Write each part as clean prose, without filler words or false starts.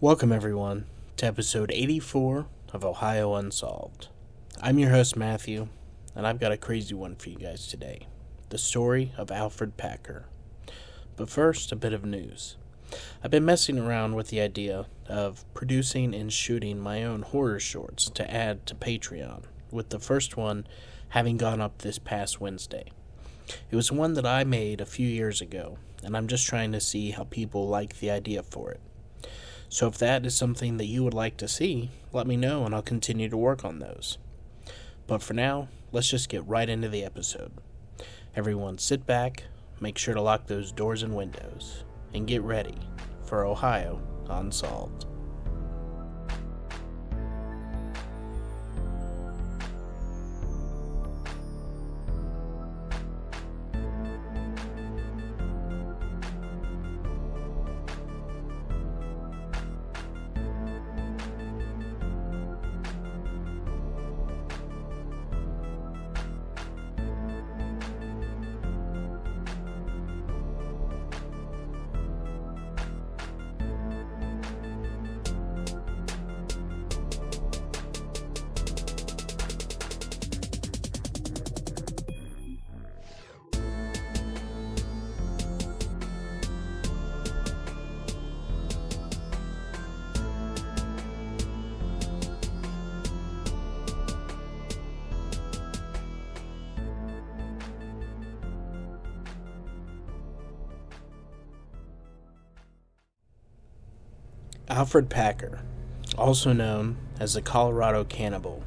Welcome, everyone, to episode 84 of Ohio Unsolved. I'm your host, Matthew, and I've got a crazy one for you guys today. The story of Alfred Packer. But first, a bit of news. I've been messing around with the idea of producing and shooting my own horror shorts to add to Patreon, with the first one having gone up this past Wednesday. It was one that I made a few years ago, and I'm just trying to see how people like the idea for it. So if that is something that you would like to see, let me know and I'll continue to work on those. But for now, let's just get right into the episode. Everyone sit back, make sure to lock those doors and windows, and get ready for Ohio Unsolved. Alfred Packer, also known as the Colorado Cannibal,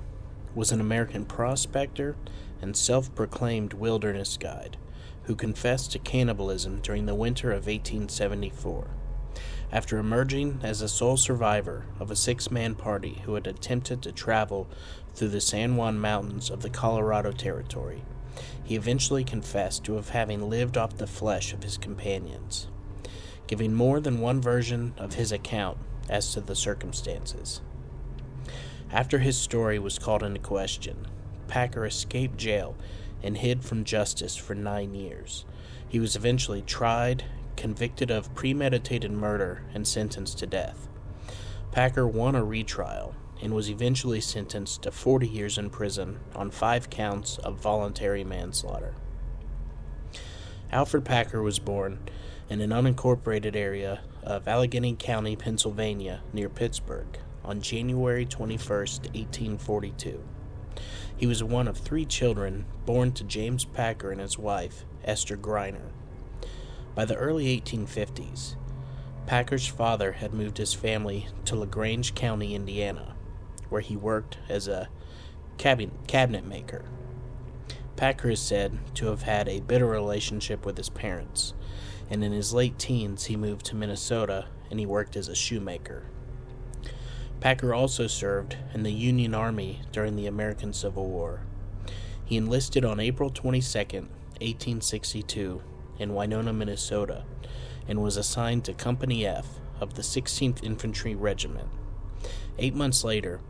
was an American prospector and self-proclaimed wilderness guide who confessed to cannibalism during the winter of 1874, after emerging as the sole survivor of a six-man party who had attempted to travel through the San Juan Mountains of the Colorado Territory. He eventually confessed to having lived off the flesh of his companions, giving more than one version of his account as to the circumstances. After his story was called into question, Packer escaped jail and hid from justice for 9 years. He was eventually tried, convicted of premeditated murder, and sentenced to death. Packer won a retrial and was eventually sentenced to 40 years in prison on 5 counts of voluntary manslaughter. Alfred Packer was born in an unincorporated area of Allegheny County, Pennsylvania, near Pittsburgh, on January 21, 1842. He was one of 3 children born to James Packer and his wife, Esther Griner. By the early 1850s, Packer's father had moved his family to LaGrange County, Indiana, where he worked as a cabinet maker. Packer is said to have had a bitter relationship with his parents, and in his late teens he moved to Minnesota and he worked as a shoemaker. Packer also served in the Union Army during the American Civil War. He enlisted on April 22, 1862 in Winona, Minnesota, and was assigned to Company F of the 16th Infantry Regiment. 8 months later,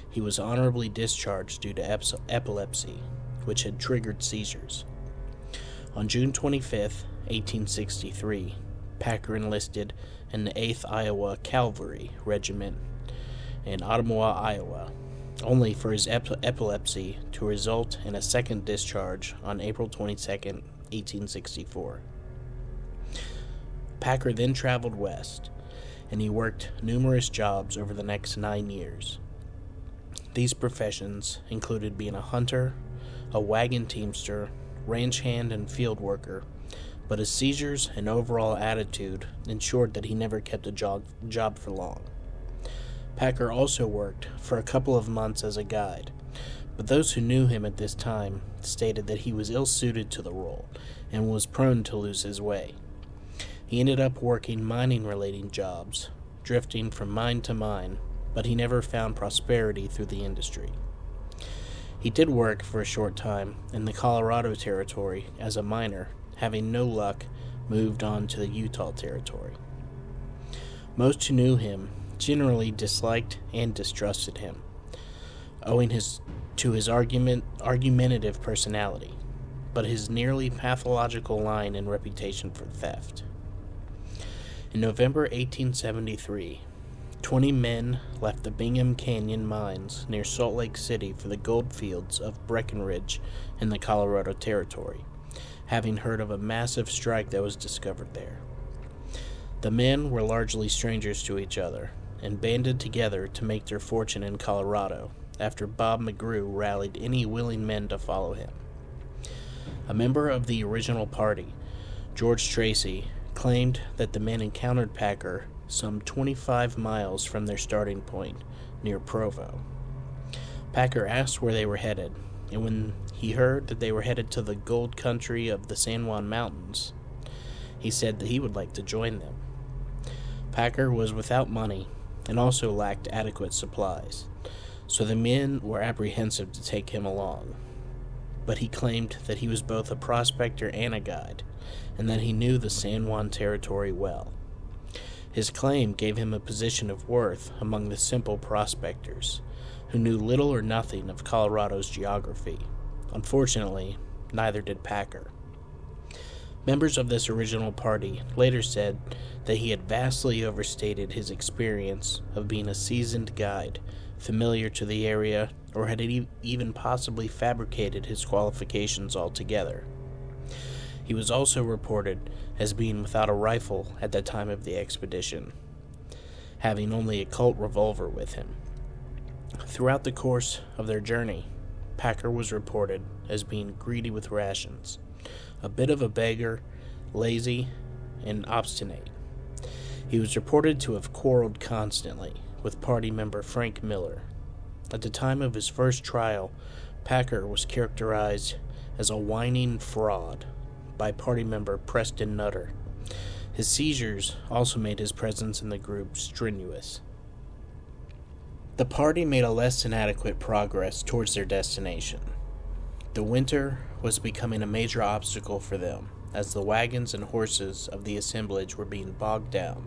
he was honorably discharged due to epilepsy, which had triggered seizures. On June 25, 1863, Packer enlisted in the 8th Iowa Cavalry Regiment in Ottumwa, Iowa, only for his epilepsy to result in a second discharge on April 22, 1864. Packer then traveled west, and he worked numerous jobs over the next 9 years. These professions included being a hunter, a wagon teamster, ranch hand, and field worker, but his seizures and overall attitude ensured that he never kept a job for long. Packer also worked for a couple of months as a guide, but those who knew him at this time stated that he was ill-suited to the role and was prone to lose his way. He ended up working mining-related jobs, drifting from mine to mine, but he never found prosperity through the industry. He did work for a short time in the Colorado Territory as a miner, having no luck, moved on to the Utah Territory. Most who knew him generally disliked and distrusted him, owing to his argumentative personality, but his nearly pathological line and reputation for theft. In November 1873, 20 men left the Bingham Canyon mines near Salt Lake City for the gold fields of Breckenridge in the Colorado Territory, having heard of a massive strike that was discovered there. The men were largely strangers to each other and banded together to make their fortune in Colorado after Bob McGrew rallied any willing men to follow him. A member of the original party, George Tracy, claimed that the men encountered Packer some 25 miles from their starting point near Provo. Packer asked where they were headed, and when he heard that they were headed to the gold country of the San Juan Mountains, he said that he would like to join them. Packer was without money and also lacked adequate supplies, so the men were apprehensive to take him along. But he claimed that he was both a prospector and a guide, and that he knew the San Juan territory well. His claim gave him a position of worth among the simple prospectors, who knew little or nothing of Colorado's geography. Unfortunately, neither did Packer. Members of this original party later said that he had vastly overstated his experience of being a seasoned guide, familiar to the area, or had even possibly fabricated his qualifications altogether. He was also reported as being without a rifle at the time of the expedition, having only a Colt revolver with him. Throughout the course of their journey, Packer was reported as being greedy with rations, a bit of a beggar, lazy, and obstinate. He was reported to have quarreled constantly with party member Frank Miller. At the time of his first trial, Packer was characterized as a whining fraud by party member Preston Nutter. His seizures also made his presence in the group strenuous. The party made a less than adequate progress towards their destination. The winter was becoming a major obstacle for them, as the wagons and horses of the assemblage were being bogged down,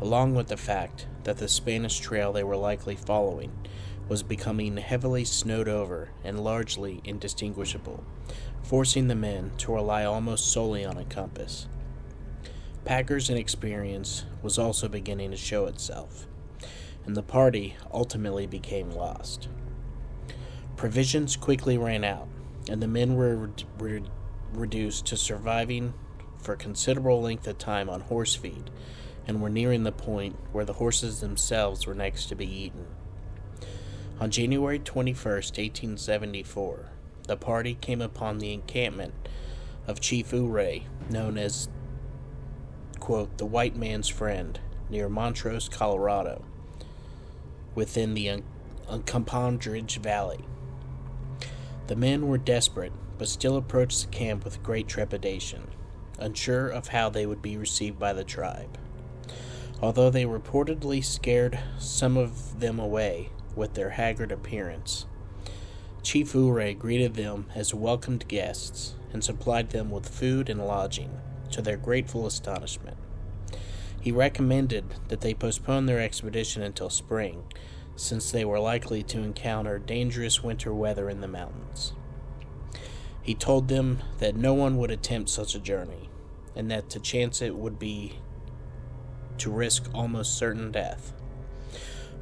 along with the fact that the Spanish trail they were likely following was becoming heavily snowed over and largely indistinguishable, forcing the men to rely almost solely on a compass. Packer's inexperience was also beginning to show itself, and the party ultimately became lost. Provisions quickly ran out, and the men were reduced to surviving for a considerable length of time on horse feed, and were nearing the point where the horses themselves were next to be eaten. On January 21st, 1874, the party came upon the encampment of Chief Ouray, known as, quote, the white man's friend, near Montrose, Colorado, within the Uncompahgre Valley. The men were desperate, but still approached the camp with great trepidation, unsure of how they would be received by the tribe. Although they reportedly scared some of them away with their haggard appearance, Chief Ouray greeted them as welcomed guests and supplied them with food and lodging, to their grateful astonishment. He recommended that they postpone their expedition until spring, since they were likely to encounter dangerous winter weather in the mountains. He told them that no one would attempt such a journey, and that to chance it would be to risk almost certain death.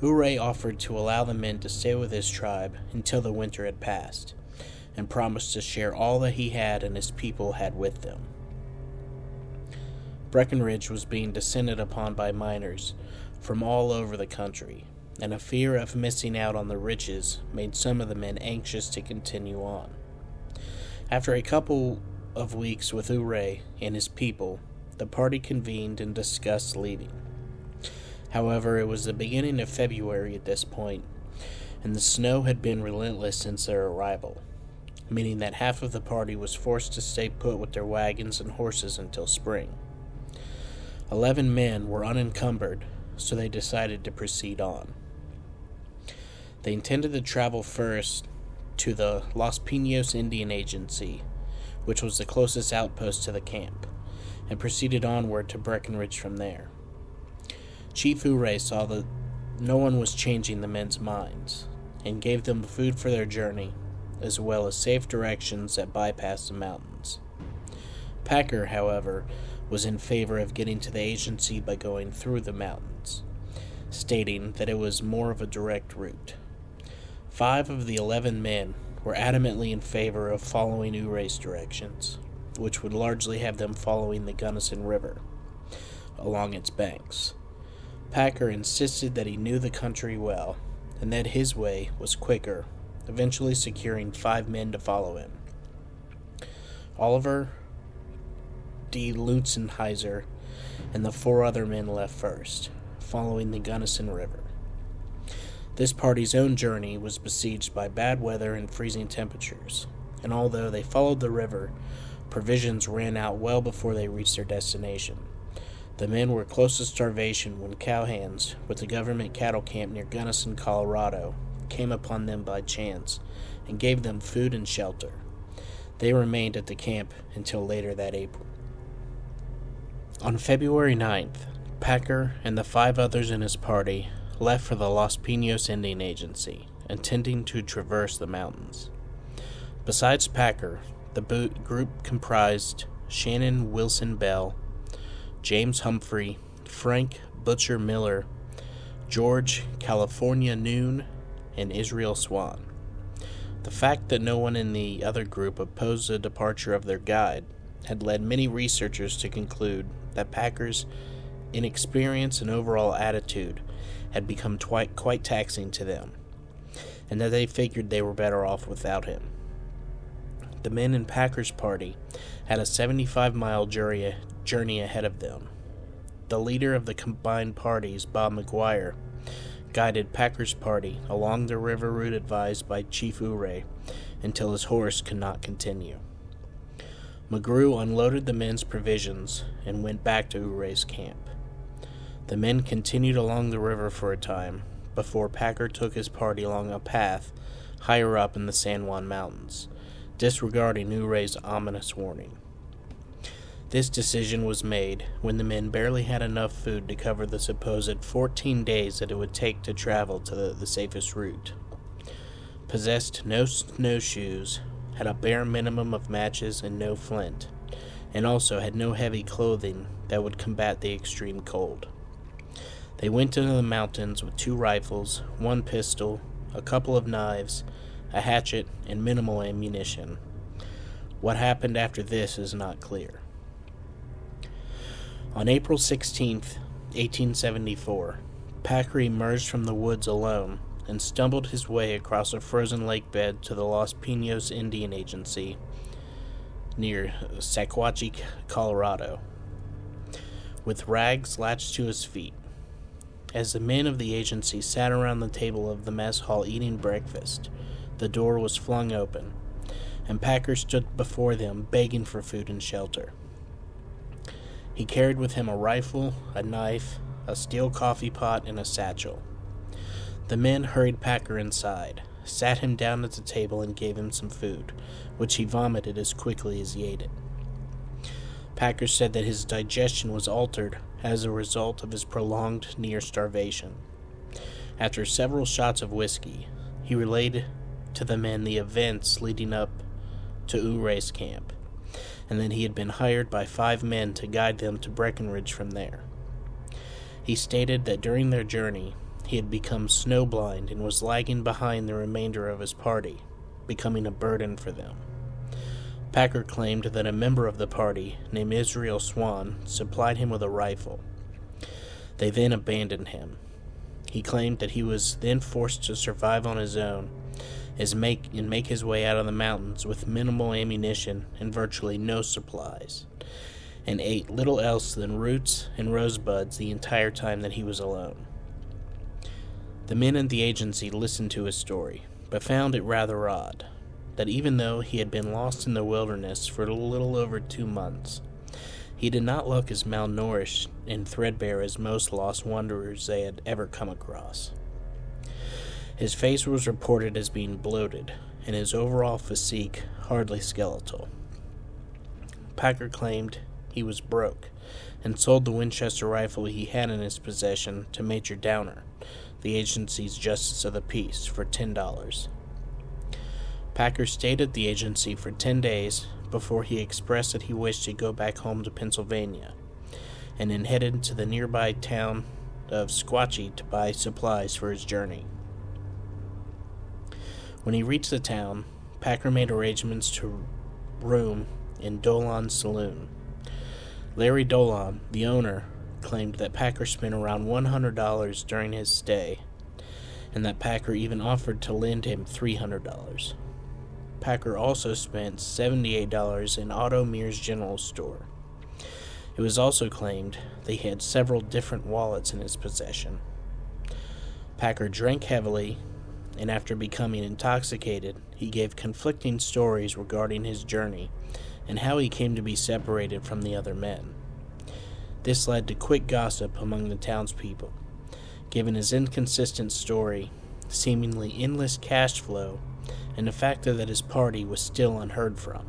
Ouray offered to allow the men to stay with his tribe until the winter had passed, and promised to share all that he had and his people had with them. Breckenridge was being descended upon by miners from all over the country, and a fear of missing out on the riches made some of the men anxious to continue on. After a couple of weeks with Ouray and his people, the party convened and discussed leaving. However, it was the beginning of February at this point, and the snow had been relentless since their arrival, meaning that half of the party was forced to stay put with their wagons and horses until spring. 11 men were unencumbered, so they decided to proceed on. They intended to travel first to the Los Pinos Indian Agency, which was the closest outpost to the camp, and proceeded onward to Breckenridge from there. Chief Ouray saw that no one was changing the men's minds, and gave them food for their journey, as well as safe directions that bypassed the mountains. Packer, however, was in favor of getting to the agency by going through the mountains, stating that it was more of a direct route. 5 of the 11 men were adamantly in favor of following Uray's directions, which would largely have them following the Gunnison River along its banks. Packer insisted that he knew the country well, and that his way was quicker, eventually securing 5 men to follow him. Oliver D. Lutzenheiser and the 4 other men left first, following the Gunnison River. This party's own journey was besieged by bad weather and freezing temperatures, and although they followed the river, provisions ran out well before they reached their destination. The men were close to starvation when cowhands, with the government cattle camp near Gunnison, Colorado, came upon them by chance and gave them food and shelter. They remained at the camp until later that April. On February 9th, Packer and the 5 others in his party left for the Los Pinos Indian Agency, intending to traverse the mountains. Besides Packer, the group comprised Shannon Wilson Bell, James Humphrey, Frank Butcher Miller, George California Noon, and Israel Swan. The fact that no one in the other group opposed the departure of their guide had led many researchers to conclude that Packer's inexperience and overall attitude had become quite taxing to them, and that they figured they were better off without him. The men in Packer's party had a 75-mile journey ahead of them. The leader of the combined parties, Bob McGuire, guided Packer's party along the river route advised by Chief Uray until his horse could not continue. McGrew unloaded the men's provisions and went back to Uray's camp. The men continued along the river for a time before Packer took his party along a path higher up in the San Juan Mountains, disregarding Uray's ominous warning. This decision was made when the men barely had enough food to cover the supposed 14 days that it would take to travel to the safest route. Possessed no snowshoes, had a bare minimum of matches and no flint, and also had no heavy clothing that would combat the extreme cold. They went into the mountains with 2 rifles, 1 pistol, a couple of knives, a hatchet, and minimal ammunition. What happened after this is not clear. On April 16, 1874, Packer emerged from the woods alone and stumbled his way across a frozen lake bed to the Los Pinos Indian Agency near Sequatchie, Colorado, with rags latched to his feet. As the men of the agency sat around the table of the mess hall eating breakfast, the door was flung open, and Packer stood before them begging for food and shelter. He carried with him a rifle, a knife, a steel coffee pot, and a satchel. The men hurried Packer inside, sat him down at the table, and gave him some food, which he vomited as quickly as he ate it. Packer said that his digestion was altered as a result of his prolonged near starvation. After several shots of whiskey, he relayed to the men the events leading up to Uray's camp, and that he had been hired by 5 men to guide them to Breckenridge from there. He stated that during their journey, he had become snowblind and was lagging behind the remainder of his party, becoming a burden for them. Packer claimed that a member of the party, named Israel Swan, supplied him with a rifle. They then abandoned him. He claimed that he was then forced to survive on his own and make his way out of the mountains with minimal ammunition and virtually no supplies, and ate little else than roots and rosebuds the entire time that he was alone. The men in the agency listened to his story, but found it rather odd that even though he had been lost in the wilderness for a little over 2 months, he did not look as malnourished and threadbare as most lost wanderers they had ever come across. His face was reported as being bloated, and his overall physique hardly skeletal. Packer claimed he was broke, and sold the Winchester rifle he had in his possession to Major Downer, the agency's Justice of the Peace, for $10. Packer stayed at the agency for 10 days before he expressed that he wished to go back home to Pennsylvania, and then headed to the nearby town of Sequatchie to buy supplies for his journey. When he reached the town, Packer made arrangements to room in Dolan's saloon. Larry Dolan, the owner, claimed that Packer spent around $100 during his stay, and that Packer even offered to lend him $300. Packer also spent $78 in Otto Mears' general store. It was also claimed that he had several different wallets in his possession. Packer drank heavily, and after becoming intoxicated, he gave conflicting stories regarding his journey and how he came to be separated from the other men. This led to quick gossip among the townspeople, given his inconsistent story, seemingly endless cash flow, and the fact that his party was still unheard from.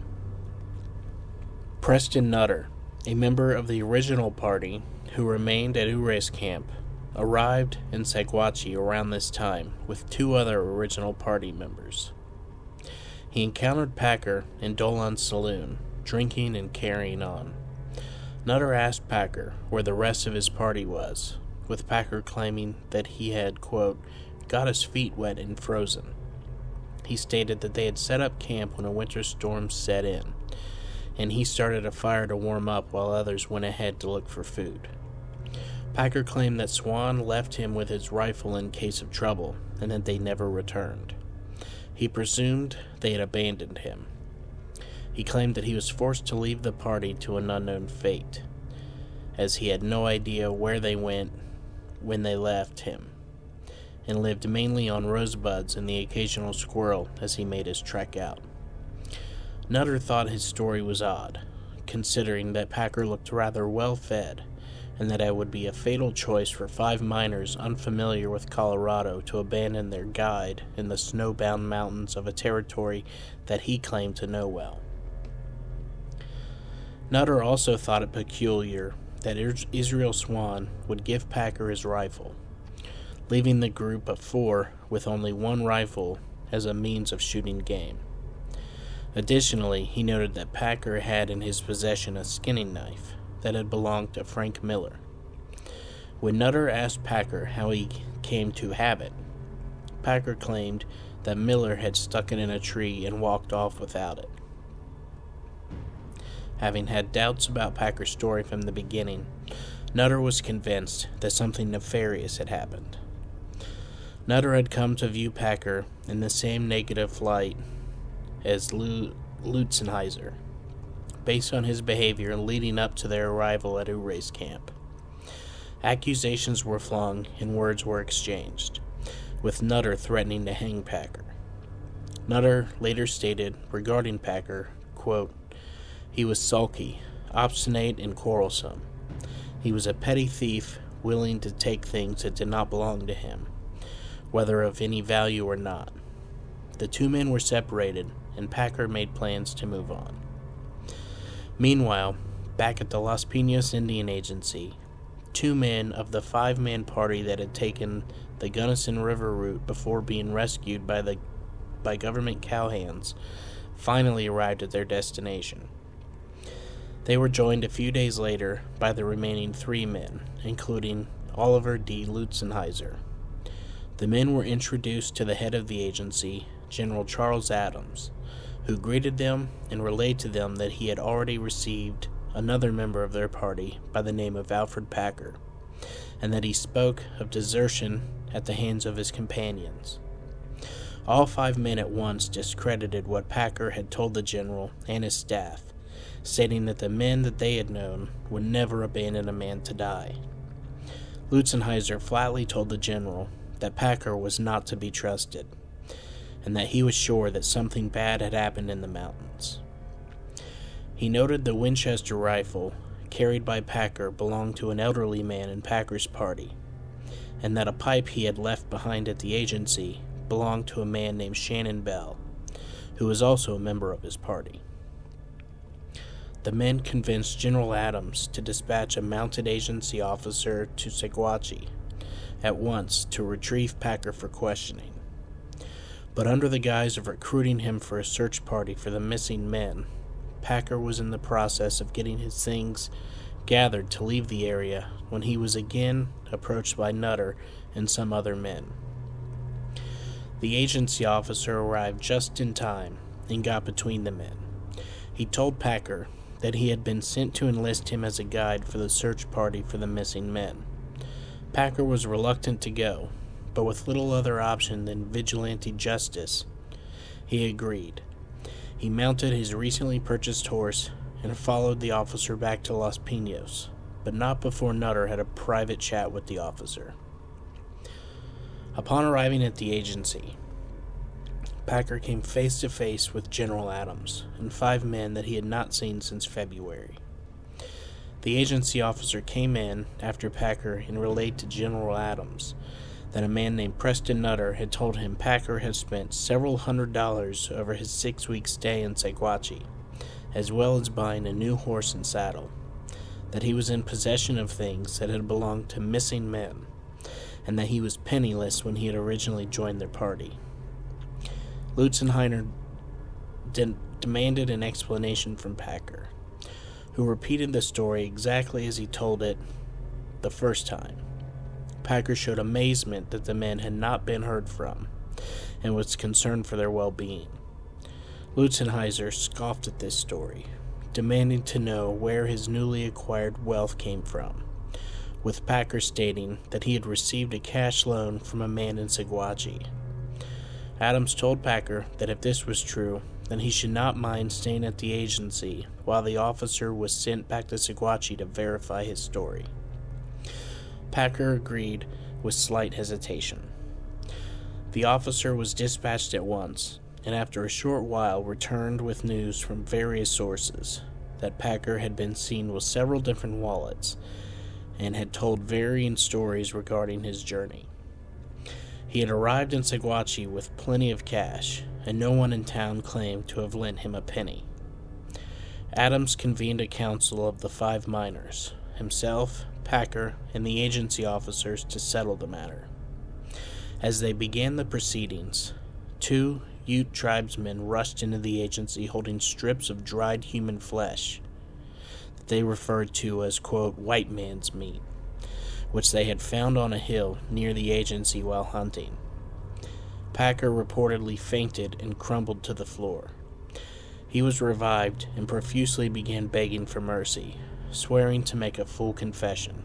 Preston Nutter, a member of the original party who remained at Ouré's camp, arrived in Sequatchie around this time with two other original party members. He encountered Packer in Dolan's saloon, drinking and carrying on. Nutter asked Packer where the rest of his party was, with Packer claiming that he had, quote, got his feet wet and frozen. He stated that they had set up camp when a winter storm set in, and he started a fire to warm up while others went ahead to look for food. Packer claimed that Swan left him with his rifle in case of trouble, and that they never returned. He presumed they had abandoned him. He claimed that he was forced to leave the party to an unknown fate, as he had no idea where they went when they left him, and lived mainly on rosebuds and the occasional squirrel as he made his trek out. Nutter thought his story was odd, considering that Packer looked rather well fed, and that it would be a fatal choice for 5 miners unfamiliar with Colorado to abandon their guide in the snowbound mountains of a territory that he claimed to know well. Nutter also thought it peculiar that Israel Swan would give Packer his rifle, leaving the group of 4 with only 1 rifle as a means of shooting game. Additionally, he noted that Packer had in his possession a skinning knife that had belonged to Frank Miller. When Nutter asked Packer how he came to have it, Packer claimed that Miller had stuck it in a tree and walked off without it. Having had doubts about Packer's story from the beginning, Nutter was convinced that something nefarious had happened. Nutter had come to view Packer in the same negative light as Lutzenheiser, based on his behavior leading up to their arrival at Ouré's camp. Accusations were flung and words were exchanged, with Nutter threatening to hang Packer. Nutter later stated regarding Packer, quote, he was sulky, obstinate, and quarrelsome. He was a petty thief, willing to take things that did not belong to him, whether of any value or not. The 2 men were separated, and Packer made plans to move on. Meanwhile, back at the Las Piñas Indian Agency, 2 men of the 5-man party that had taken the Gunnison River route before being rescued by government cowhands finally arrived at their destination. They were joined a few days later by the remaining 3 men, including Oliver D. Lutzenheiser. The men were introduced to the head of the agency, General Charles Adams, who greeted them and relayed to them that he had already received another member of their party by the name of Alfred Packer, and that he spoke of desertion at the hands of his companions. All 5 men at once discredited what Packer had told the general and his staff, stating that the men that they had known would never abandon a man to die. Lutzenheiser flatly told the general that Packer was not to be trusted, and that he was sure that something bad had happened in the mountains. He noted the Winchester rifle carried by Packer belonged to an elderly man in Packer's party, and that a pipe he had left behind at the agency belonged to a man named Shannon Bell, who was also a member of his party. The men convinced General Adams to dispatch a mounted agency officer to Sequatchie at once to retrieve Packer for questioning. But under the guise of recruiting him for a search party for the missing men, Packer was in the process of getting his things gathered to leave the area when he was again approached by Nutter and some other men. The agency officer arrived just in time and got between the men. He told Packer that he had been sent to enlist him as a guide for the search party for the missing men. Packer was reluctant to go, but with little other option than vigilante justice, he agreed. He mounted his recently purchased horse and followed the officer back to Los Pinos, but not before Nutter had a private chat with the officer. Upon arriving at the agency, Packer came face to face with General Adams and 5 men that he had not seen since February. The agency officer came in after Packer and relayed to General Adams that a man named Preston Nutter had told him Packer had spent several $100s over his 6-week stay in Saguache, as well as buying a new horse and saddle, that he was in possession of things that had belonged to missing men, and that he was penniless when he had originally joined their party. Lutzenheiner demanded an explanation from Packer, who repeated the story exactly as he told it the first time. Packer showed amazement that the men had not been heard from, and was concerned for their well-being. Lutzenheiser scoffed at this story, demanding to know where his newly acquired wealth came from, with Packer stating that he had received a cash loan from a man in Saguache. Adams told Packer that if this was true, then he should not mind staying at the agency while the officer was sent back to Saguache to verify his story. Packer agreed with slight hesitation. The officer was dispatched at once, and after a short while returned with news from various sources that Packer had been seen with several different wallets and had told varying stories regarding his journey. He had arrived in Saguache with plenty of cash, and no one in town claimed to have lent him a penny. Adams convened a council of the 5 miners, himself, Packer, and the agency officers to settle the matter. As they began the proceedings, 2 Ute tribesmen rushed into the agency holding strips of dried human flesh that they referred to as, quote, white man's meat, which they had found on a hill near the agency while hunting. Packer reportedly fainted and crumbled to the floor. He was revived and profusely began begging for mercy, swearing to make a full confession.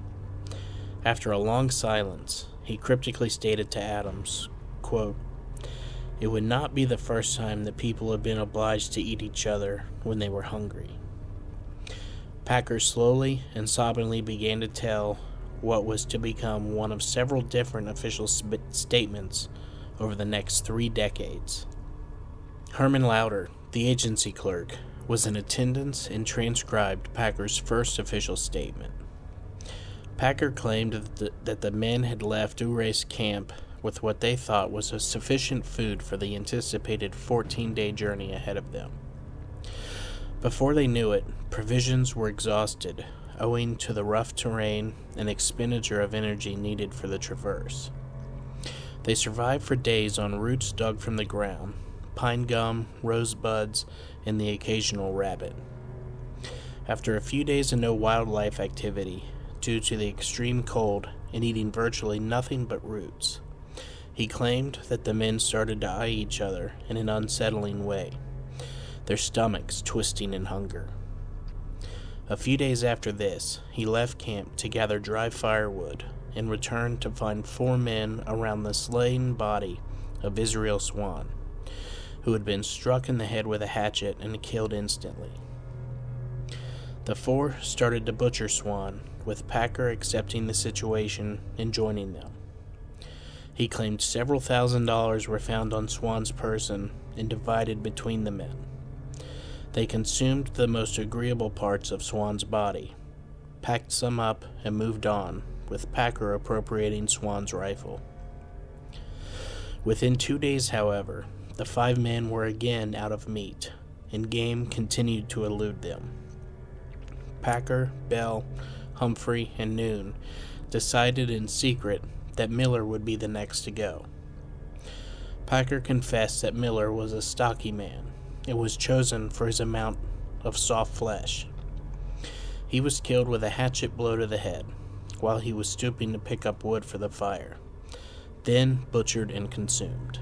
After a long silence, he cryptically stated to Adams, quote, "It would not be the first time that people have been obliged to eat each other when they were hungry." Packer slowly and sobbingly began to tell what was to become one of several different official statements over the next 3 decades. Herman Lauder, the agency clerk, was in attendance and transcribed Packer's first official statement. Packer claimed that the men had left Ures camp with what they thought was sufficient food for the anticipated 14-day journey ahead of them. Before they knew it, provisions were exhausted, owing to the rough terrain and expenditure of energy needed for the traverse. They survived for days on roots dug from the ground, pine gum, rosebuds, and the occasional rabbit. After a few days of no wildlife activity, due to the extreme cold and eating virtually nothing but roots, he claimed that the men started to eye each other in an unsettling way, their stomachs twisting in hunger. A few days after this, he left camp to gather dry firewood and returned to find 4 men around the slain body of Israel Swan, who had been struck in the head with a hatchet and killed instantly. The 4 started to butcher Swan, with Packer accepting the situation and joining them. He claimed several $1,000s were found on Swan's person and divided between the men. They consumed the most agreeable parts of Swan's body, packed some up, and moved on, with Packer appropriating Swan's rifle. Within 2 days, however, the 5 men were again out of meat, and game continued to elude them. Packer, Bell, Humphrey, and Noon decided in secret that Miller would be the next to go. Packer confessed that Miller was a stocky man and was chosen for his amount of soft flesh. He was killed with a hatchet blow to the head while he was stooping to pick up wood for the fire, then butchered and consumed.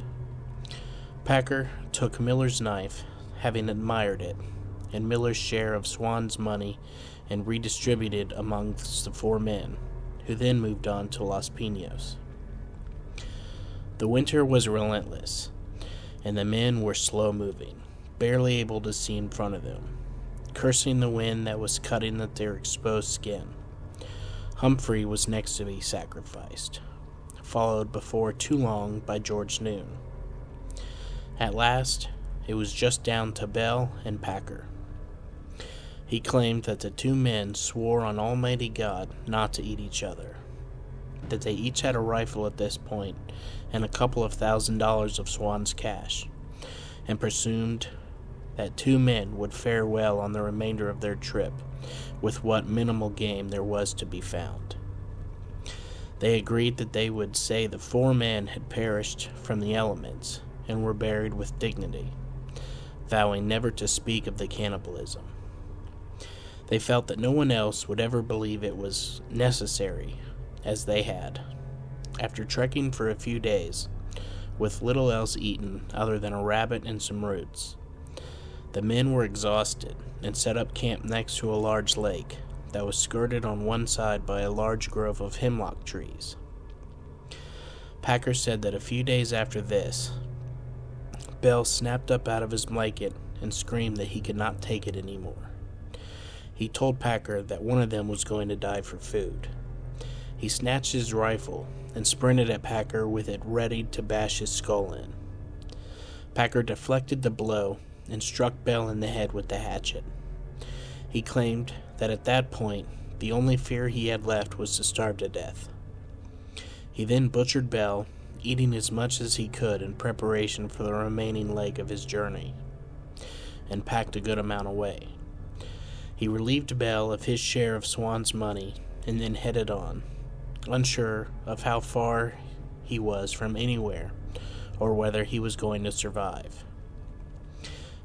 Packer took Miller's knife, having admired it, and Miller's share of Swan's money, and redistributed amongst the 4 men, who then moved on to Los Pinos. The winter was relentless, and the men were slow-moving, barely able to see in front of them, cursing the wind that was cutting at their exposed skin. Humphrey was next to be sacrificed, followed before too long by George Noon. At last, it was just down to Bell and Packer. He claimed that the 2 men swore on Almighty God not to eat each other, that they each had a rifle at this point and a couple of $1,000 of Swan's cash, and presumed that 2 men would fare well on the remainder of their trip with what minimal game there was to be found. They agreed that they would say the 4 men had perished from the elements and were buried with dignity, vowing never to speak of the cannibalism. They felt that no one else would ever believe it was necessary, as they had. After trekking for a few days, with little else eaten other than a rabbit and some roots, the men were exhausted and set up camp next to a large lake that was skirted on one side by a large grove of hemlock trees. Packer said that a few days after this, Bell snapped up out of his blanket and screamed that he could not take it anymore. He told Packer that one of them was going to die for food. He snatched his rifle and sprinted at Packer with it ready to bash his skull in. Packer deflected the blow and struck Bell in the head with the hatchet. He claimed that at that point, the only fear he had left was to starve to death. He then butchered Bell, eating as much as he could in preparation for the remaining leg of his journey, and packed a good amount away. He relieved Bell of his share of Swan's money and then headed on, unsure of how far he was from anywhere or whether he was going to survive.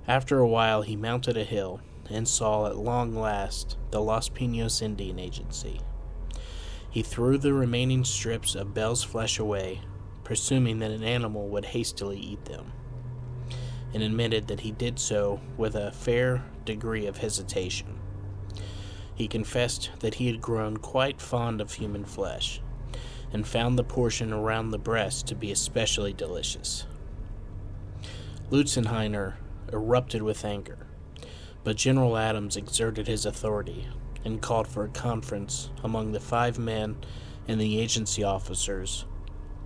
After a while, he mounted a hill and saw at long last the Los Pinos Indian Agency. He threw the remaining strips of Bell's flesh away, presuming that an animal would hastily eat them, and admitted that he did so with a fair degree of hesitation. He confessed that he had grown quite fond of human flesh, and found the portion around the breast to be especially delicious. Lutzenheiner erupted with anger, but General Adams exerted his authority and called for a conference among the 5 men and the agency officers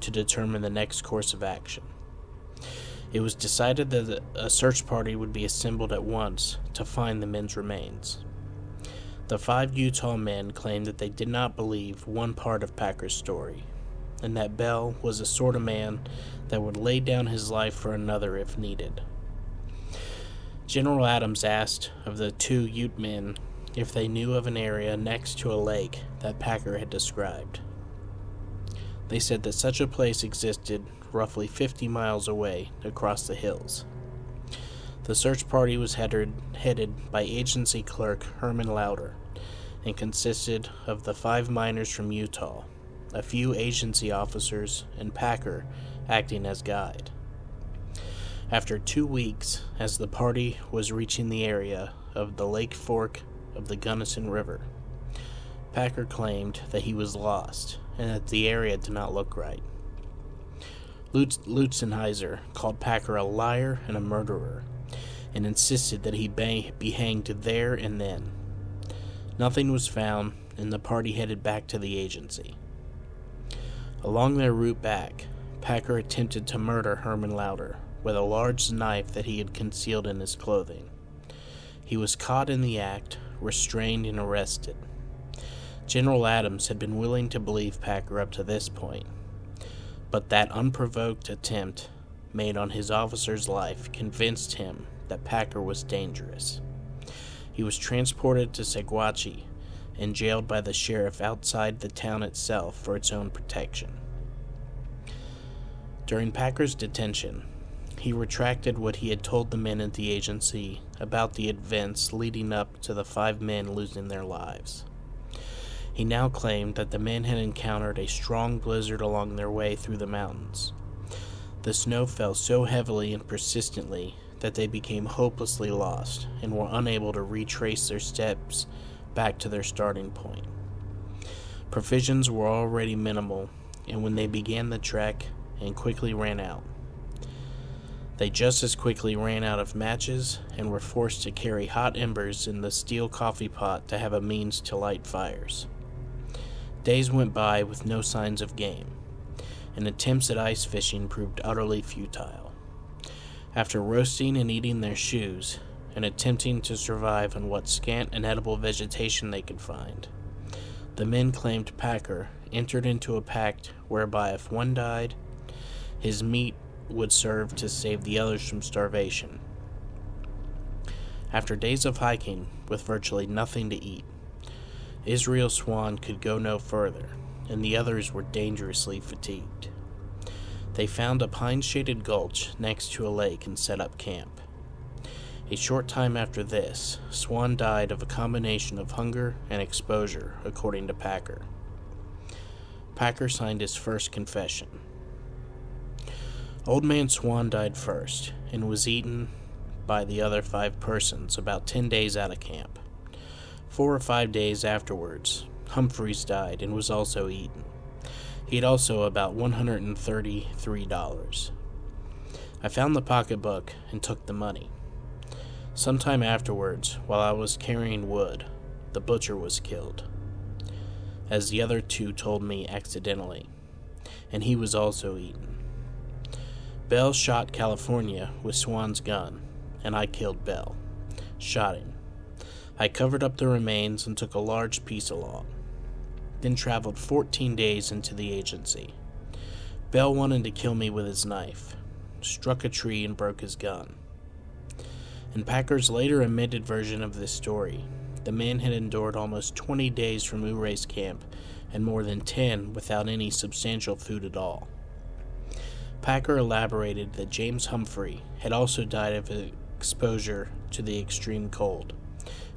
to determine the next course of action. It was decided that a search party would be assembled at once to find the men's remains. The 5 Utah men claimed that they did not believe one part of Packer's story, and that Bell was the sort of man that would lay down his life for another if needed. General Adams asked of the 2 Ute men if they knew of an area next to a lake that Packer had described. They said that such a place existed roughly 50 miles away across the hills. The search party was headed by agency clerk Herman Lauder and consisted of the 5 miners from Utah, a few agency officers, and Packer acting as guide. After 2 weeks, as the party was reaching the area of the Lake Fork of the Gunnison River, Packer claimed that he was lost and that the area did not look right. Lutzenheiser called Packer a liar and a murderer, and insisted that he be hanged there and then. Nothing was found, and the party headed back to the agency. Along their route back, Packer attempted to murder Herman Lauder with a large knife that he had concealed in his clothing. He was caught in the act, restrained, and arrested. General Adams had been willing to believe Packer up to this point, but that unprovoked attempt made on his officer's life convinced him that Packer was dangerous. He was transported to Saguache and jailed by the sheriff outside the town itself for its own protection. During Packer's detention, he retracted what he had told the men at the agency about the events leading up to the 5 men losing their lives. He now claimed that the men had encountered a strong blizzard along their way through the mountains. The snow fell so heavily and persistently that they became hopelessly lost and were unable to retrace their steps back to their starting point. Provisions were already minimal, and when they began the trek and quickly ran out, they just as quickly ran out of matches and were forced to carry hot embers in the steel coffee pot to have a means to light fires. Days went by with no signs of game, and attempts at ice fishing proved utterly futile. After roasting and eating their shoes, and attempting to survive on what scant and edible vegetation they could find, the men claimed Packer entered into a pact whereby if one died, his meat would serve to save the others from starvation. After days of hiking with virtually nothing to eat, Israel Swan could go no further, and the others were dangerously fatigued. They found a pine-shaded gulch next to a lake and set up camp. A short time after this, Swan died of a combination of hunger and exposure, according to Packer. Packer signed his first confession. Old Man Swan died first, and was eaten by the other 5 persons about 10 days out of camp. 4 or 5 days afterwards, Humphreys died and was also eaten. He had also about $133. I found the pocketbook and took the money. Sometime afterwards, while I was carrying wood, the butcher was killed, as the other 2 told me accidentally, and he was also eaten. Bell shot California with Swan's gun, and I killed Bell. Shot him. I covered up the remains and took a large piece along, then traveled 14 days into the agency. Bell wanted to kill me with his knife, struck a tree and broke his gun. In Packer's later amended version of this story, the men had endured almost 20 days from Uray's camp and more than 10 without any substantial food at all. Packer elaborated that James Humphrey had also died of exposure to the extreme cold,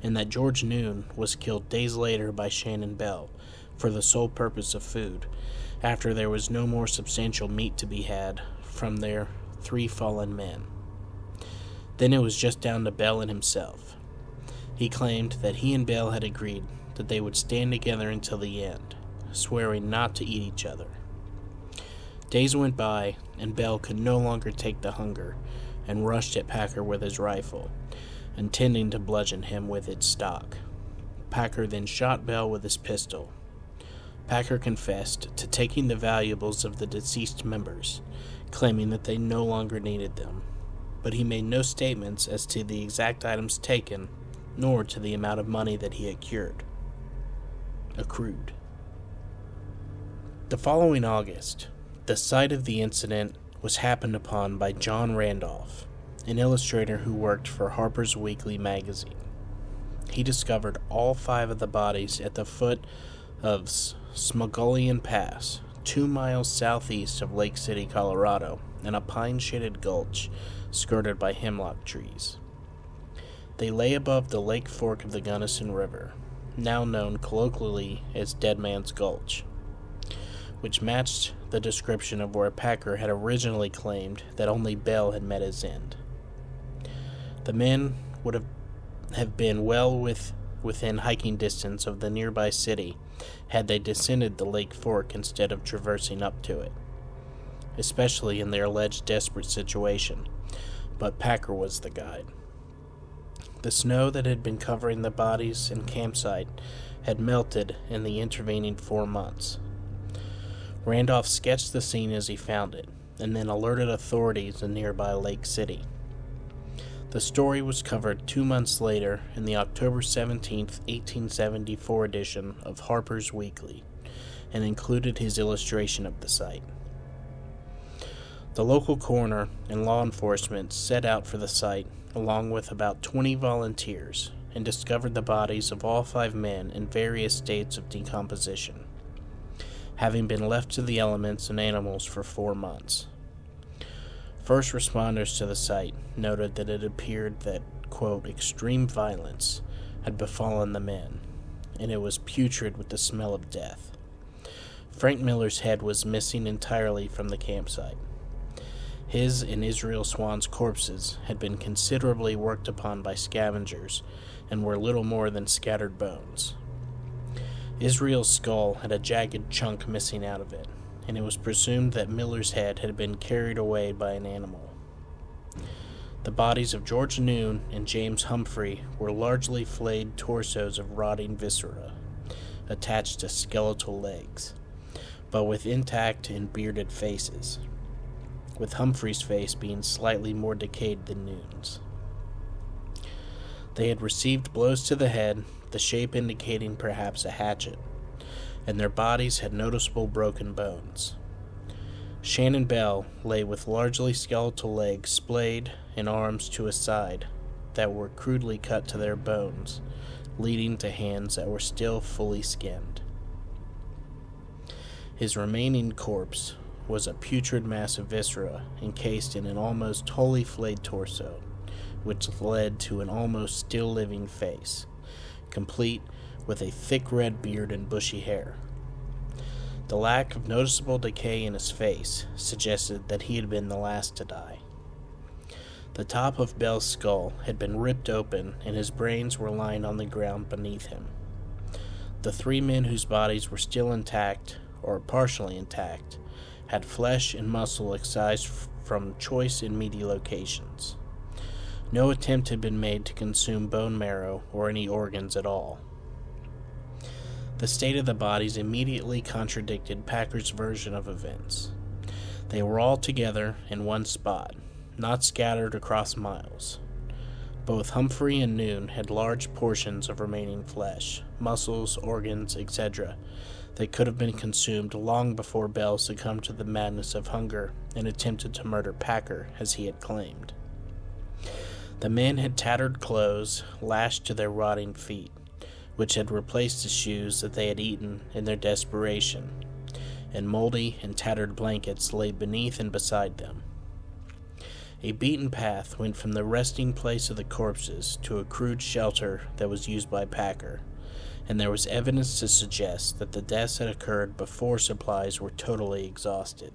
and that George Noon was killed days later by Shannon Bell for the sole purpose of food, after there was no more substantial meat to be had from their 3 fallen men. Then it was just down to Bell and himself. He claimed that he and Bell had agreed that they would stand together until the end, swearing not to eat each other. Days went by, and Bell could no longer take the hunger, and rushed at Packer with his rifle, intending to bludgeon him with its stock. Packer then shot Bell with his pistol. Packer confessed to taking the valuables of the deceased members, claiming that they no longer needed them, but he made no statements as to the exact items taken, nor to the amount of money that he accrued. The following August, the site of the incident was happened upon by John Randolph, an illustrator who worked for Harper's Weekly magazine. He discovered all 5 of the bodies at the foot of Smugullian Pass, 2 miles southeast of Lake City, Colorado, in a pine-shaded gulch skirted by hemlock trees. They lay above the lake fork of the Gunnison River, now known colloquially as Dead Man's Gulch, which matched the description of where Packer had originally claimed that only Bell had met his end. The men would have been well within hiking distance of the nearby city had they descended the lake fork instead of traversing up to it, especially in their alleged desperate situation, but Packer was the guide. The snow that had been covering the bodies and campsite had melted in the intervening 4 months. Randolph sketched the scene as he found it, and then alerted authorities in nearby Lake City. The story was covered 2 months later in the October 17, 1874 edition of Harper's Weekly, and included his illustration of the site. The local coroner and law enforcement set out for the site along with about 20 volunteers and discovered the bodies of all 5 men in various states of decomposition, having been left to the elements and animals for 4 months. First responders to the site noted that it appeared that, quote, extreme violence had befallen the men, and it was putrid with the smell of death. Frank Miller's head was missing entirely from the campsite. His and Israel Swan's corpses had been considerably worked upon by scavengers and were little more than scattered bones. Israel's skull had a jagged chunk missing out of it, and it was presumed that Miller's head had been carried away by an animal. The bodies of George Noon and James Humphrey were largely flayed torsos of rotting viscera, attached to skeletal legs, but with intact and bearded faces, with Humphrey's face being slightly more decayed than Noon's. They had received blows to the head, the shape indicating perhaps a hatchet, and their bodies had noticeable broken bones. Shannon Bell lay with largely skeletal legs splayed and arms to a side that were crudely cut to their bones, leading to hands that were still fully skinned. His remaining corpse was a putrid mass of viscera encased in an almost wholly flayed torso, which led to an almost still living face, complete with a thick red beard and bushy hair. The lack of noticeable decay in his face suggested that he had been the last to die. The top of Bell's skull had been ripped open, and his brains were lying on the ground beneath him. The three men whose bodies were still intact, or partially intact, had flesh and muscle excised from choice and meaty locations. No attempt had been made to consume bone marrow or any organs at all. The state of the bodies immediately contradicted Packer's version of events. They were all together in one spot, not scattered across miles. Both Humphrey and Noon had large portions of remaining flesh, muscles, organs, etc., that could have been consumed long before Bell succumbed to the madness of hunger and attempted to murder Packer, as he had claimed. The men had tattered clothes lashed to their rotting feet, which had replaced the shoes that they had eaten in their desperation, and moldy and tattered blankets lay beneath and beside them. A beaten path went from the resting place of the corpses to a crude shelter that was used by Packer, and there was evidence to suggest that the deaths had occurred before supplies were totally exhausted.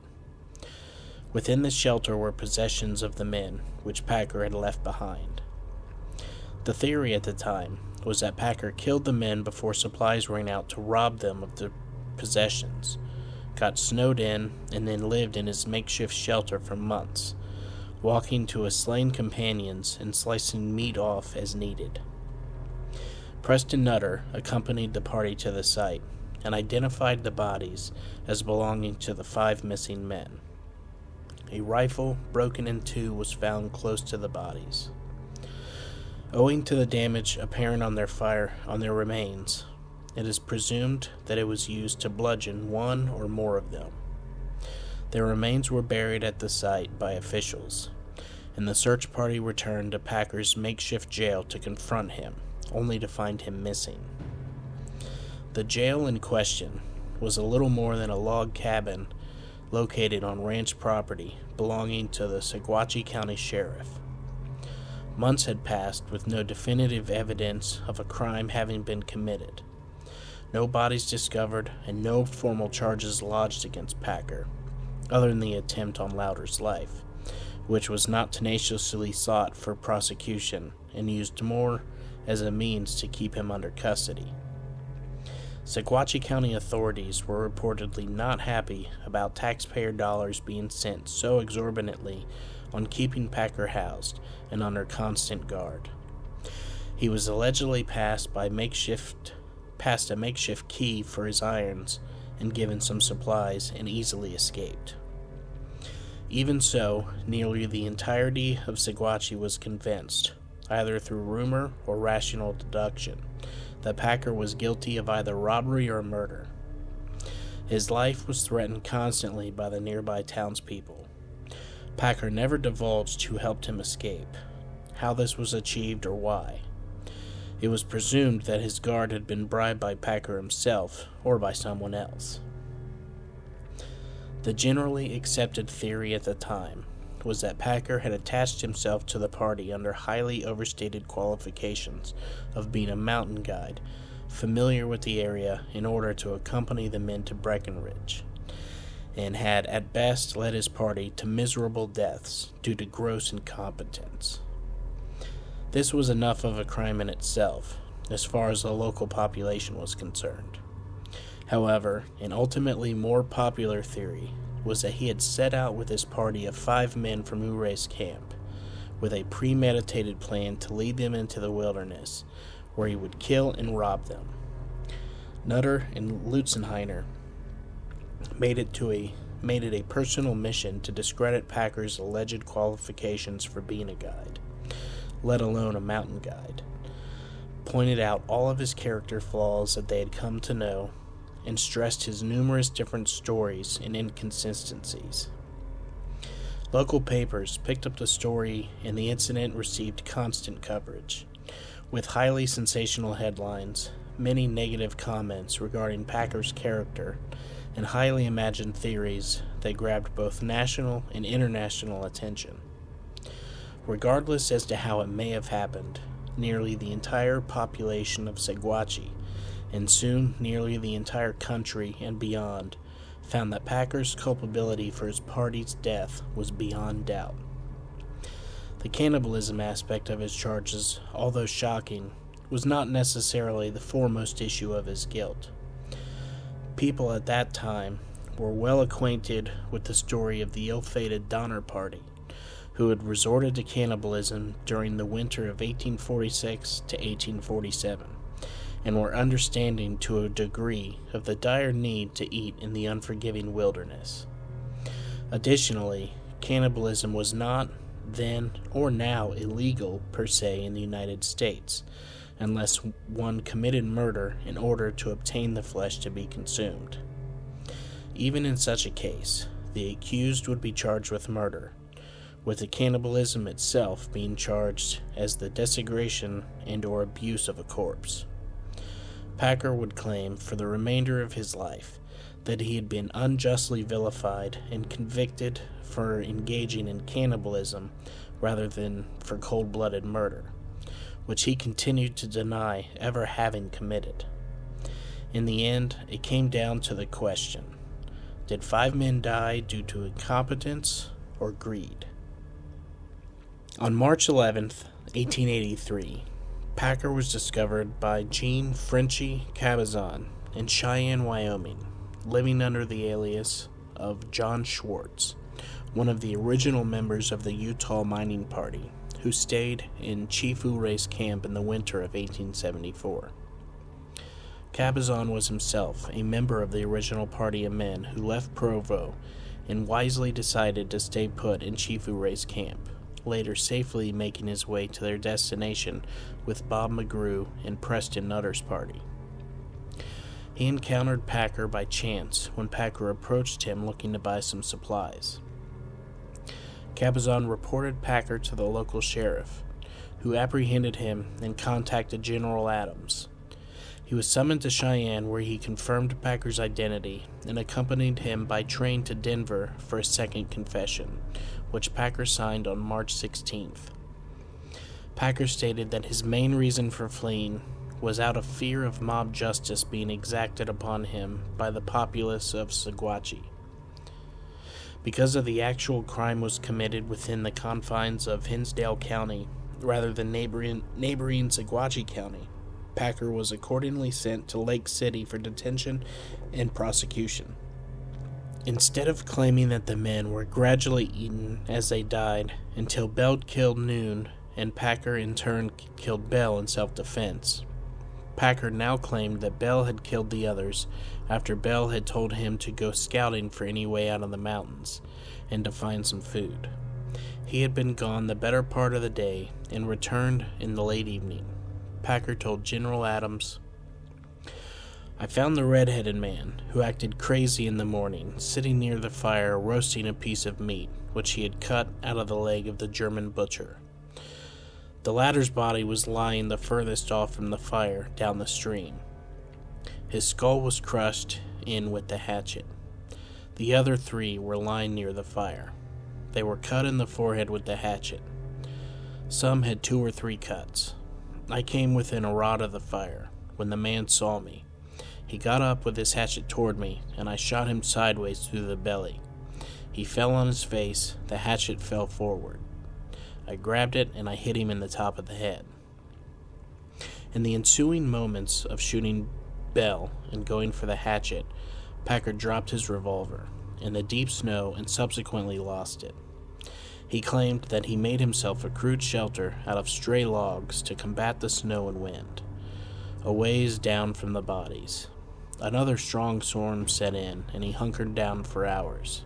Within the shelter were possessions of the men, which Packer had left behind. The theory at the time was that Packer killed the men before supplies ran out to rob them of their possessions, got snowed in, and then lived in his makeshift shelter for months, walking to his slain companions and slicing meat off as needed. Preston Nutter accompanied the party to the site and identified the bodies as belonging to the 5 missing men. A rifle broken in two was found close to the bodies. Owing to the damage apparent on their remains, it is presumed that it was used to bludgeon one or more of them. Their remains were buried at the site by officials, and the search party returned to Packer's makeshift jail to confront him, only to find him missing. The jail in question was a little more than a log cabin located on ranch property belonging to the Sequatchie County Sheriff. Months had passed with no definitive evidence of a crime having been committed. No bodies discovered and no formal charges lodged against Packer, other than the attempt on Louder's life, which was not tenaciously sought for prosecution and used more as a means to keep him under custody. Sequatchie County authorities were reportedly not happy about taxpayer dollars being spent so exorbitantly on keeping Packer housed and under constant guard. He was allegedly passed a makeshift key for his irons and given some supplies and easily escaped. Even so, nearly the entirety of Sequatchie was convinced, either through rumor or rational deduction, that Packer was guilty of either robbery or murder. His life was threatened constantly by the nearby townspeople. Packer never divulged who helped him escape, how this was achieved, or why. It was presumed that his guard had been bribed by Packer himself or by someone else. The generally accepted theory at the time was that Packer had attached himself to the party under highly overstated qualifications of being a mountain guide, familiar with the area in order to accompany the men to Breckenridge, and had at best led his party to miserable deaths due to gross incompetence. This was enough of a crime in itself, as far as the local population was concerned. However, an ultimately more popular theory was that he had set out with his party of 5 men from Ouray's camp, with a premeditated plan to lead them into the wilderness, where he would kill and rob them. Nutter and Lutzenheiner made it a personal mission to discredit Packer's alleged qualifications for being a guide, let alone a mountain guide, pointed out all of his character flaws that they had come to know, and stressed his numerous different stories and inconsistencies. Local papers picked up the story, and the incident received constant coverage, with highly sensational headlines, many negative comments regarding Packer's character, and highly imagined theories that grabbed both national and international attention. Regardless as to how it may have happened, nearly the entire population of Saguache, and soon nearly the entire country and beyond, found that Packer's culpability for his party's death was beyond doubt. The cannibalism aspect of his charges, although shocking, was not necessarily the foremost issue of his guilt. People at that time were well acquainted with the story of the ill-fated Donner Party, who had resorted to cannibalism during the winter of 1846 to 1847, and were understanding to a degree of the dire need to eat in the unforgiving wilderness. Additionally, cannibalism was not, then or now, illegal per se in the United States, unless one committed murder in order to obtain the flesh to be consumed. Even in such a case, the accused would be charged with murder, with the cannibalism itself being charged as the desecration and or abuse of a corpse. Packer would claim for the remainder of his life that he had been unjustly vilified and convicted for engaging in cannibalism rather than for cold-blooded murder, which he continued to deny ever having committed. In the end, it came down to the question: did 5 men die due to incompetence or greed? On March 11th, 1883, Packer was discovered by Jean Frenchy Cabazon in Cheyenne, Wyoming, living under the alias of John Schwartz, one of the original members of the Utah Mining Party, who stayed in Chief Ouray's camp in the winter of 1874. Cabazon was himself a member of the original party of men who left Provo and wisely decided to stay put in Chief Ouray's camp, later safely making his way to their destination with Bob McGrew and Preston Nutter's party. He encountered Packer by chance when Packer approached him looking to buy some supplies. Cabazon reported Packer to the local sheriff, who apprehended him and contacted General Adams. He was summoned to Cheyenne, where he confirmed Packer's identity and accompanied him by train to Denver for a second confession, which Packer signed on March 16th. Packer stated that his main reason for fleeing was out of fear of mob justice being exacted upon him by the populace of Saguache. Because of the actual crime was committed within the confines of Hinsdale County rather than neighboring Saguache County, Packer was accordingly sent to Lake City for detention and prosecution. Instead of claiming that the men were gradually eaten as they died until Bell killed Noon and Packer in turn killed Bell in self-defense, Packer now claimed that Bell had killed the others after Bell had told him to go scouting for any way out of the mountains and to find some food. He had been gone the better part of the day and returned in the late evening. Packer told General Adams, "I found the red-headed man, who acted crazy in the morning, sitting near the fire roasting a piece of meat, which he had cut out of the leg of the German butcher. The latter's body was lying the furthest off from the fire, down the stream. His skull was crushed in with the hatchet. The other 3 were lying near the fire. They were cut in the forehead with the hatchet. Some had 2 or 3 cuts. I came within a rod of the fire. When the man saw me, he got up with his hatchet toward me, and I shot him sideways through the belly. He fell on his face. The hatchet fell forward. I grabbed it, and I hit him in the top of the head. In the ensuing moments of shooting Bell and going for the hatchet, Packer dropped his revolver in the deep snow and subsequently lost it. He claimed that he made himself a crude shelter out of stray logs to combat the snow and wind, a ways down from the bodies. Another strong storm set in, and he hunkered down for hours.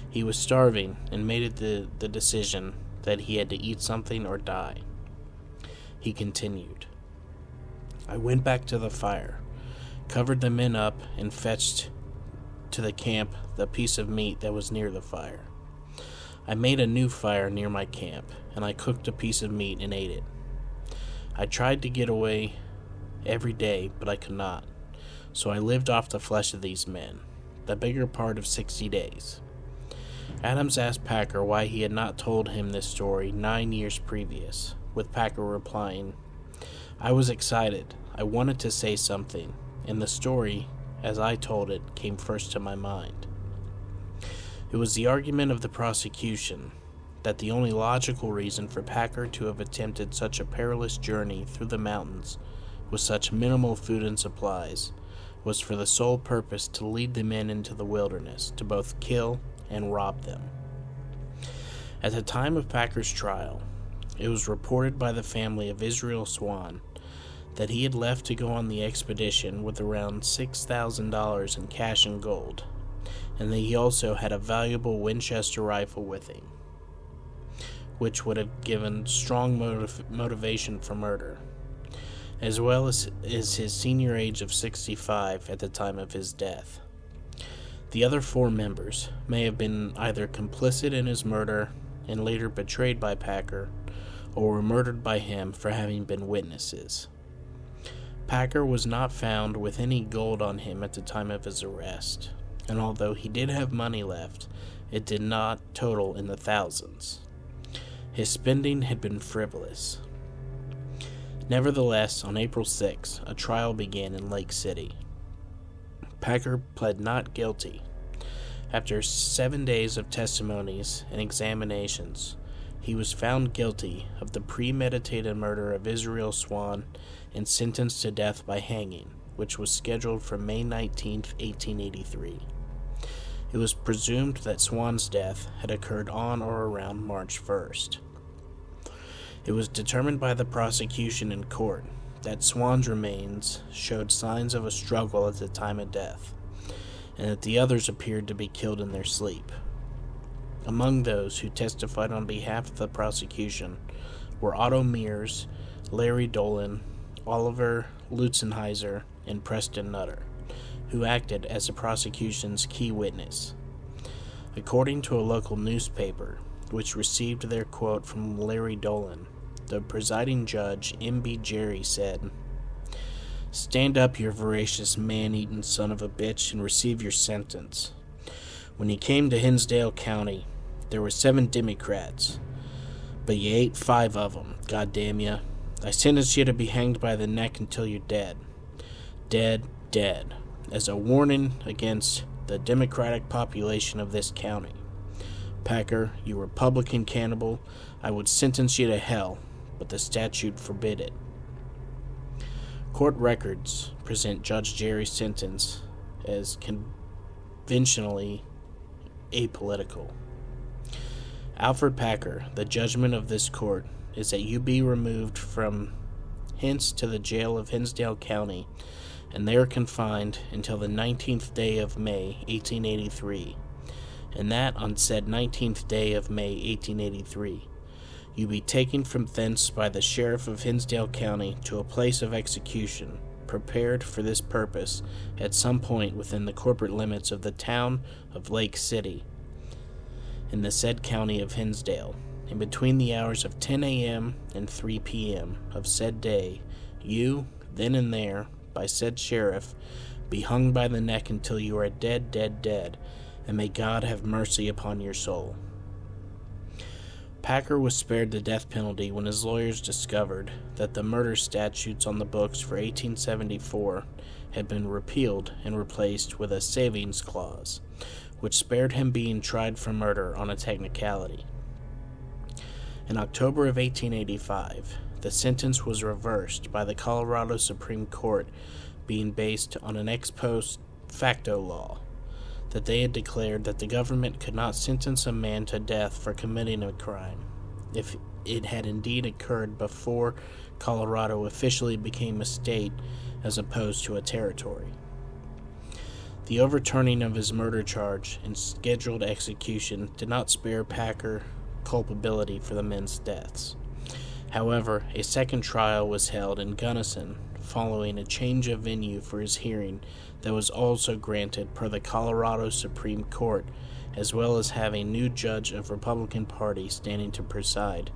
He was starving and made it the decision that he had to eat something or die. He continued, I went back to the fire, covered the men up, and fetched to the camp the piece of meat that was near the fire. I made a new fire near my camp, and I cooked a piece of meat and ate it. I tried to get away every day, but I could not, so I lived off the flesh of these men, the bigger part of 60 days. Adams asked Packer why he had not told him this story 9 years previous, with Packer replying, I was excited. I wanted to say something, and the story, as I told it, came first to my mind. It was the argument of the prosecution that the only logical reason for Packer to have attempted such a perilous journey through the mountains with such minimal food and supplies was for the sole purpose to lead the men into the wilderness to both kill and rob them. At the time of Packer's trial, it was reported by the family of Israel Swan that he had left to go on the expedition with around $6,000 in cash and gold, and that he also had a valuable Winchester rifle with him, which would have given strong motivation for murder, as well as his senior age of 65 at the time of his death. The other 4 members may have been either complicit in his murder and later betrayed by Packer, or were murdered by him for having been witnesses. Packer was not found with any gold on him at the time of his arrest, and although he did have money left, it did not total in the thousands. His spending had been frivolous. Nevertheless, on April 6, a trial began in Lake City. Packer pled not guilty. After 7 days of testimonies and examinations, he was found guilty of the premeditated murder of Israel Swan and sentenced to death by hanging, which was scheduled for May 19, 1883. It was presumed that Swan's death had occurred on or around March 1st. It was determined by the prosecution in court that Swan's remains showed signs of a struggle at the time of death, and that the others appeared to be killed in their sleep. Among those who testified on behalf of the prosecution were Otto Mears, Larry Dolan, Oliver Lutzenheiser, and Preston Nutter, who acted as the prosecution's key witness. According to a local newspaper, which received their quote from Larry Dolan, the presiding judge, M.B. Jerry, said, "Stand up, you voracious man-eating son of a bitch, and receive your sentence. When you came to Hinsdale County, there were 7 Democrats, but you ate 5 of them, goddamn you. I sentence you to be hanged by the neck until you're dead. Dead, dead, as a warning against the Democratic population of this county. Packer, you Republican cannibal, I would sentence you to hell, but the statute forbid it." Court records present Judge Jerry's sentence as conventionally apolitical. Alfred Packer, the judgment of this court is that you be removed from hence to the jail of Hinsdale County, and there confined until the 19th day of May, 1883, and that on said 19th day of May, 1883, you be taken from thence by the sheriff of Hinsdale County to a place of execution, prepared for this purpose at some point within the corporate limits of the town of Lake City, in the said county of Hinsdale, and between the hours of 10 a.m. and 3 p.m. of said day, you, then and there, by said sheriff, be hung by the neck until you are dead, dead, dead, and may God have mercy upon your soul. Packer was spared the death penalty when his lawyers discovered that the murder statutes on the books for 1874 had been repealed and replaced with a savings clause, which spared him being tried for murder on a technicality. In October of 1885, the sentence was reversed by the Colorado Supreme Court, being based on an ex post facto law that they had declared that the government could not sentence a man to death for committing a crime if it had indeed occurred before Colorado officially became a state as opposed to a territory. The overturning of his murder charge and scheduled execution did not spare Packer culpability for the men's deaths. However, a second trial was held in Gunnison following a change of venue for his hearing that was also granted per the Colorado Supreme Court, as well as having a new judge of Republican Party standing to preside,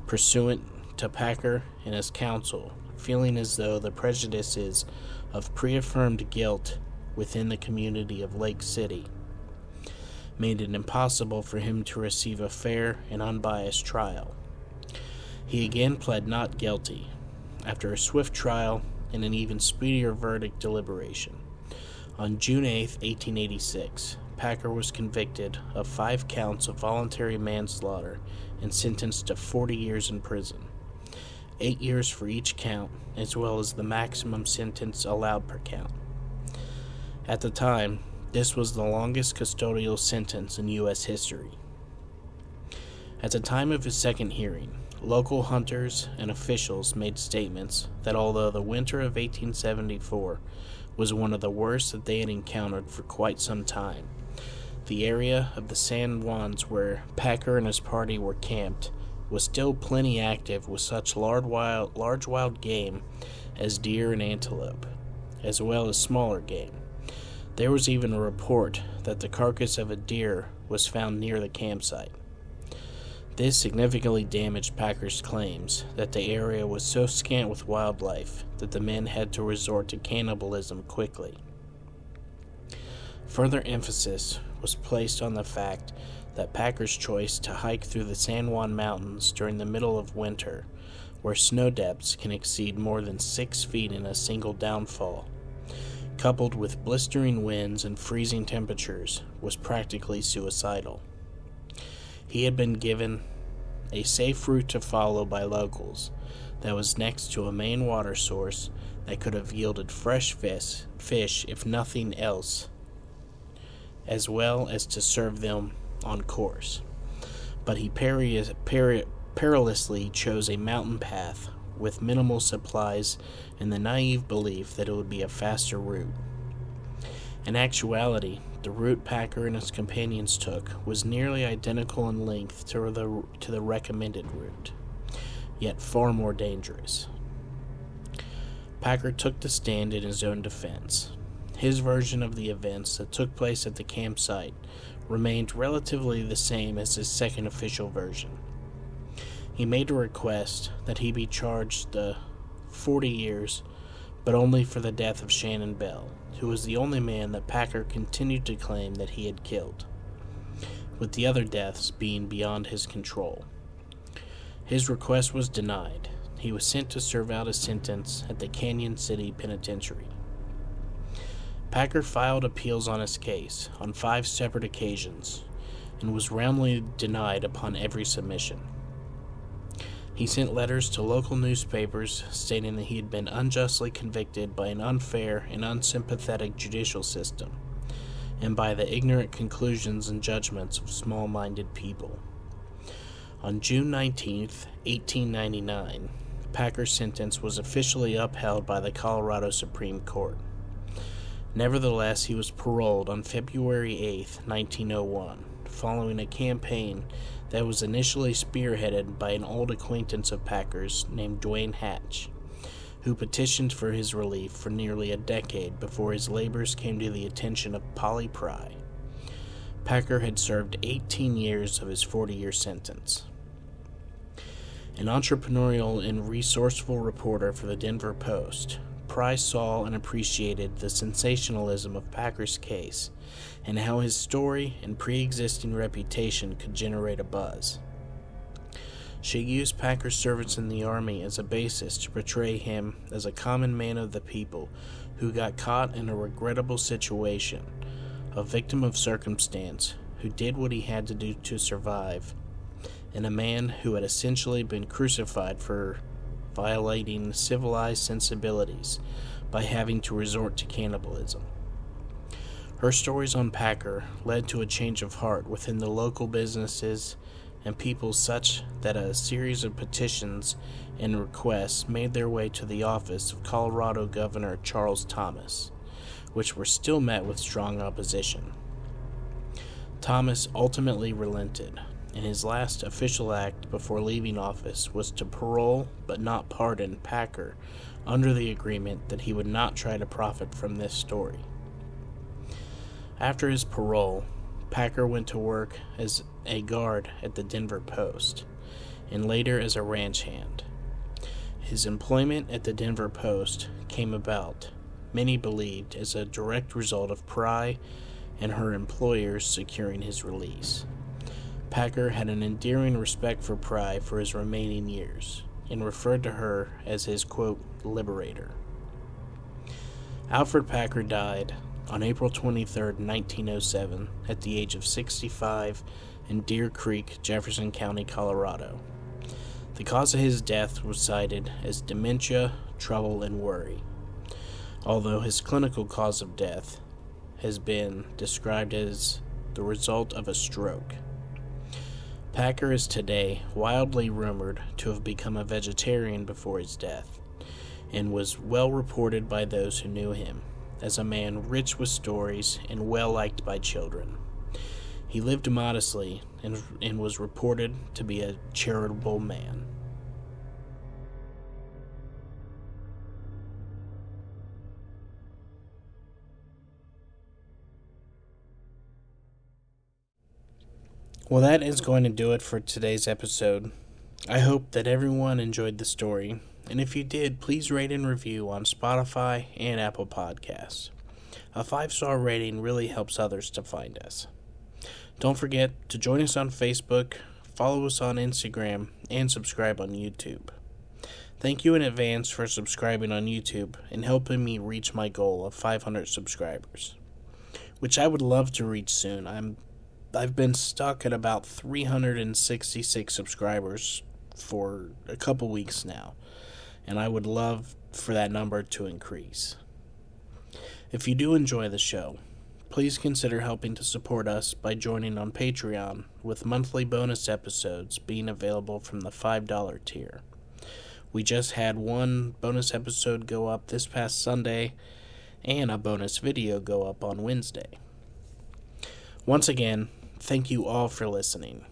pursuant to Packer and his counsel feeling as though the prejudices of pre-affirmed guilt within the community of Lake City made it impossible for him to receive a fair and unbiased trial. He again pled not guilty, after a swift trial and an even speedier verdict deliberation. On June 8, 1886, Packer was convicted of 5 counts of voluntary manslaughter and sentenced to 40 years in prison, 8 years for each count, as well as the maximum sentence allowed per count. At the time, this was the longest custodial sentence in U.S. history. At the time of his second hearing, local hunters and officials made statements that although the winter of 1874 was one of the worst that they had encountered for quite some time, the area of the San Juans where Packer and his party were camped was still plenty active with such large wild game as deer and antelope, as well as smaller game. There was even a report that the carcass of a deer was found near the campsite. This significantly damaged Packer's claims that the area was so scant with wildlife that the men had to resort to cannibalism quickly. Further emphasis was placed on the fact that Packer's choice to hike through the San Juan Mountains during the middle of winter, where snow depths can exceed more than 6 feet in a single downfall, coupled with blistering winds and freezing temperatures, was practically suicidal. He had been given a safe route to follow by locals that was next to a main water source that could have yielded fresh fish if nothing else, as well as to serve them on course. But he perilously chose a mountain path with minimal supplies in the naive belief that it would be a faster route. In actuality, the route Packer and his companions took was nearly identical in length to the recommended route, yet far more dangerous. Packer took the stand in his own defense. His version of the events that took place at the campsite remained relatively the same as his second official version. He made a request that he be charged the 40 years, but only for the death of Shannon Bell, who was the only man that Packer continued to claim that he had killed, with the other deaths being beyond his control. His request was denied. He was sent to serve out his sentence at the Canyon City Penitentiary. Packer filed appeals on his case on 5 separate occasions and was roundly denied upon every submission. He sent letters to local newspapers stating that he had been unjustly convicted by an unfair and unsympathetic judicial system, and by the ignorant conclusions and judgments of small-minded people. On June 19, 1899, Packer's sentence was officially upheld by the Colorado Supreme Court. Nevertheless, he was paroled on February 8, 1901, following a campaign that was initially spearheaded by an old acquaintance of Packer's named Dwayne Hatch, who petitioned for his relief for nearly a decade before his labors came to the attention of Polly Pry. Packer had served 18 years of his 40-year sentence. An entrepreneurial and resourceful reporter for the Denver Post, Pry saw and appreciated the sensationalism of Packer's case and how his story and pre-existing reputation could generate a buzz. She used Packer's service in the Army as a basis to portray him as a common man of the people who got caught in a regrettable situation, a victim of circumstance who did what he had to do to survive, and a man who had essentially been crucified for violating civilized sensibilities by having to resort to cannibalism. Her stories on Packer led to a change of heart within the local businesses and people, such that a series of petitions and requests made their way to the office of Colorado Governor Charles Thomas, which were still met with strong opposition. Thomas ultimately relented, and his last official act before leaving office was to parole but not pardon Packer under the agreement that he would not try to profit from this story. After his parole, Packer went to work as a guard at the Denver Post, and later as a ranch hand. His employment at the Denver Post came about, many believed, as a direct result of Pry and her employers securing his release. Packer had an endearing respect for Pry for his remaining years, and referred to her as his, quote, liberator. Alfred Packer died on April 23, 1907, at the age of 65 in Deer Creek, Jefferson County, Colorado. The cause of his death was cited as dementia, trouble, and worry, although his clinical cause of death has been described as the result of a stroke. Packer is today wildly rumored to have become a vegetarian before his death, and was well reported by those who knew him as a man rich with stories and well liked by children. He lived modestly and was reported to be a charitable man. Well, that is going to do it for today's episode. I hope that everyone enjoyed the story, and if you did, please rate and review on Spotify and Apple Podcasts. A 5-star rating really helps others to find us. Don't forget to join us on Facebook, follow us on Instagram, and subscribe on YouTube. Thank you in advance for subscribing on YouTube and helping me reach my goal of 500 subscribers, which I would love to reach soon. I've been stuck at about 366 subscribers for a couple weeks now, and I would love for that number to increase. If you do enjoy the show, please consider helping to support us by joining on Patreon, with monthly bonus episodes being available from the $5 tier. We just had one bonus episode go up this past Sunday, and a bonus video go up on Wednesday. Once again, thank you all for listening,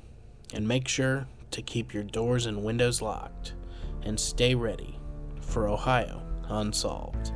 and make sure to keep your doors and windows locked, and stay ready for Ohio Unsolved.